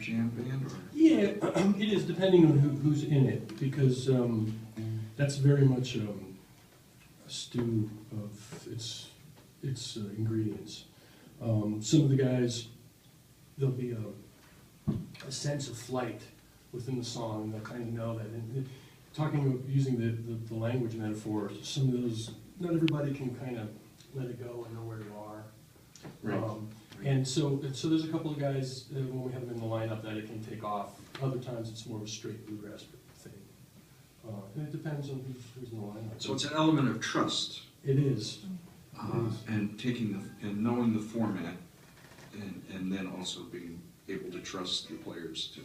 jam band? Or? Yeah, it is, depending on who's in it, because that's very much a stew of its ingredients. Some of the guys, there'll be a sense of flight within the song. They'll kind of know that. And using the language metaphor, some of those, not everybody can kind of let it go and know where you are. Right. And so there's a couple of guys, when we have them in the lineup, that it can take off. Other times it's more of a straight bluegrass thing. And it depends on who's in the lineup. So it's an element of trust. It is. And knowing the format, and then also being able to trust your players to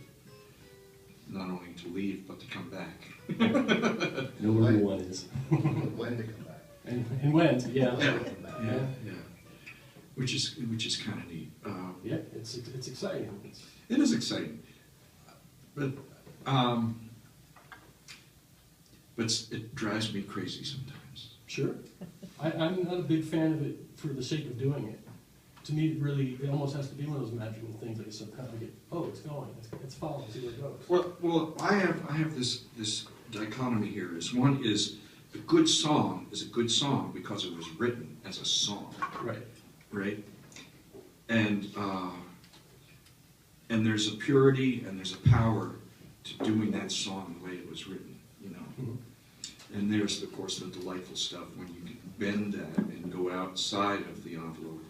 not only to leave but to come back. Know where everyone is. When to come back. And when, yeah. Yeah. Which is kind of neat. Yeah, it's exciting. It is exciting, but it drives me crazy sometimes. Sure. I'm not a big fan of it for the sake of doing it. To me, it almost has to be one of those magical things that you sometimes get, oh, it's going, it's following, see where it goes. Well, I have this dichotomy here. One is a good song is a good song because it was written as a song. Right? And there's a purity and there's a power to doing that song the way it was written, you know. Mm-hmm. And there's, of course, the delightful stuff when you can bend that and go outside of the envelope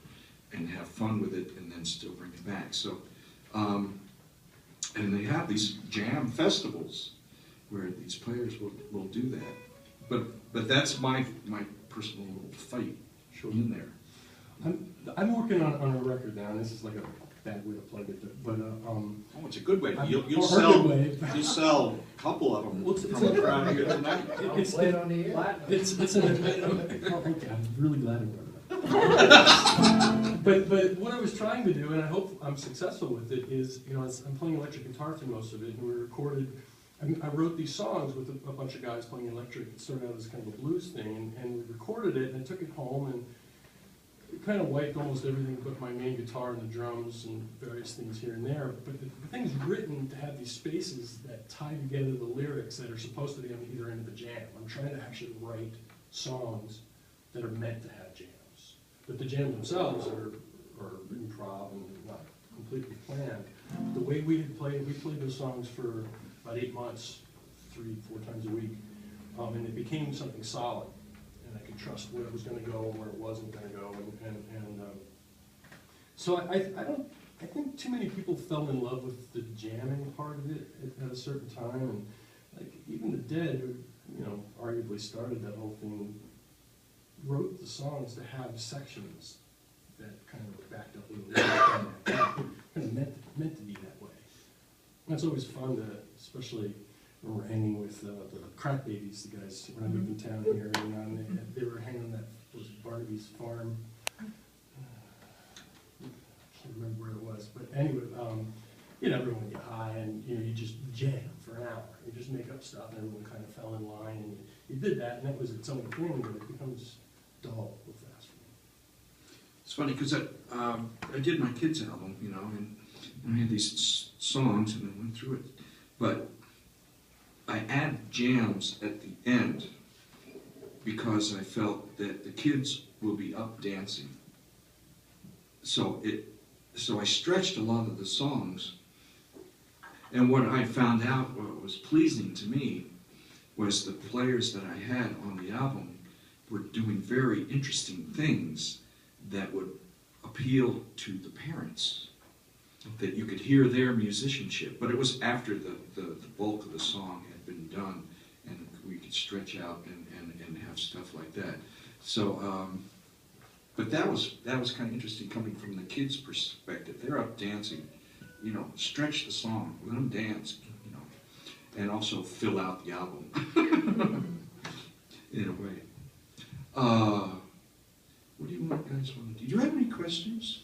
and have fun with it and then still bring it back. So, and they have these jam festivals where these players will do that. But that's my personal little fight in there. I'm working on a record now, and this is like a bad way to plug it, but oh, it's a good way. You'll sell a couple of them from around here tonight. It's on the air. I'm really glad I wrote it. But what I was trying to do, and I hope I'm successful with it, is, you know, I'm playing electric guitar through most of it, and we recorded. I wrote these songs with a bunch of guys playing electric. It started out as kind of a blues thing, and we recorded it, and I took it home and kind of wiped almost everything but my main guitar and the drums and various things here and there. But the thing's written to have these spaces that tie together the lyrics that are supposed to be on either end of the jam. I'm trying to actually write songs that are meant to have jams. But the jams themselves are improv and not completely planned. The way we played those songs for about 8 months, 3-4 times a week, and it became something solid. And I could trust where it was going to go and where it wasn't going to go, so I think too many people fell in love with the jamming part of it at a certain time, and like even the Dead, who, you know, arguably started that whole thing, wrote the songs to have sections that kind of backed up a little bit, kind of meant to be that way. And it's always fun to, especially when we're hanging with the Crack Babies, the guys when I moved in town here, and they were hanging on was Barnaby's farm. I can't remember where it was, but anyway, you know, everyone would get high, and you know, you just jam for an hour. You just make up stuff, and everyone kind of fell in line, and you did that, and that was its own thing, but it becomes dull real fast. It's funny because I did my kids' album, you know, and I had these songs, and I went through it, but I add jams at the end because I felt that the kids will be up dancing. So I stretched a lot of the songs, and what I found out, what was pleasing to me, was the players that I had on the album were doing very interesting things that would appeal to the parents, that you could hear their musicianship. But it was after the bulk of the song had been done, and we could stretch out and have stuff like that. So, but that was kind of interesting coming from the kids' perspective. They're up dancing, you know, stretch the song, let them dance, you know, and also fill out the album in a way. What do you guys want to do? Do you have any questions?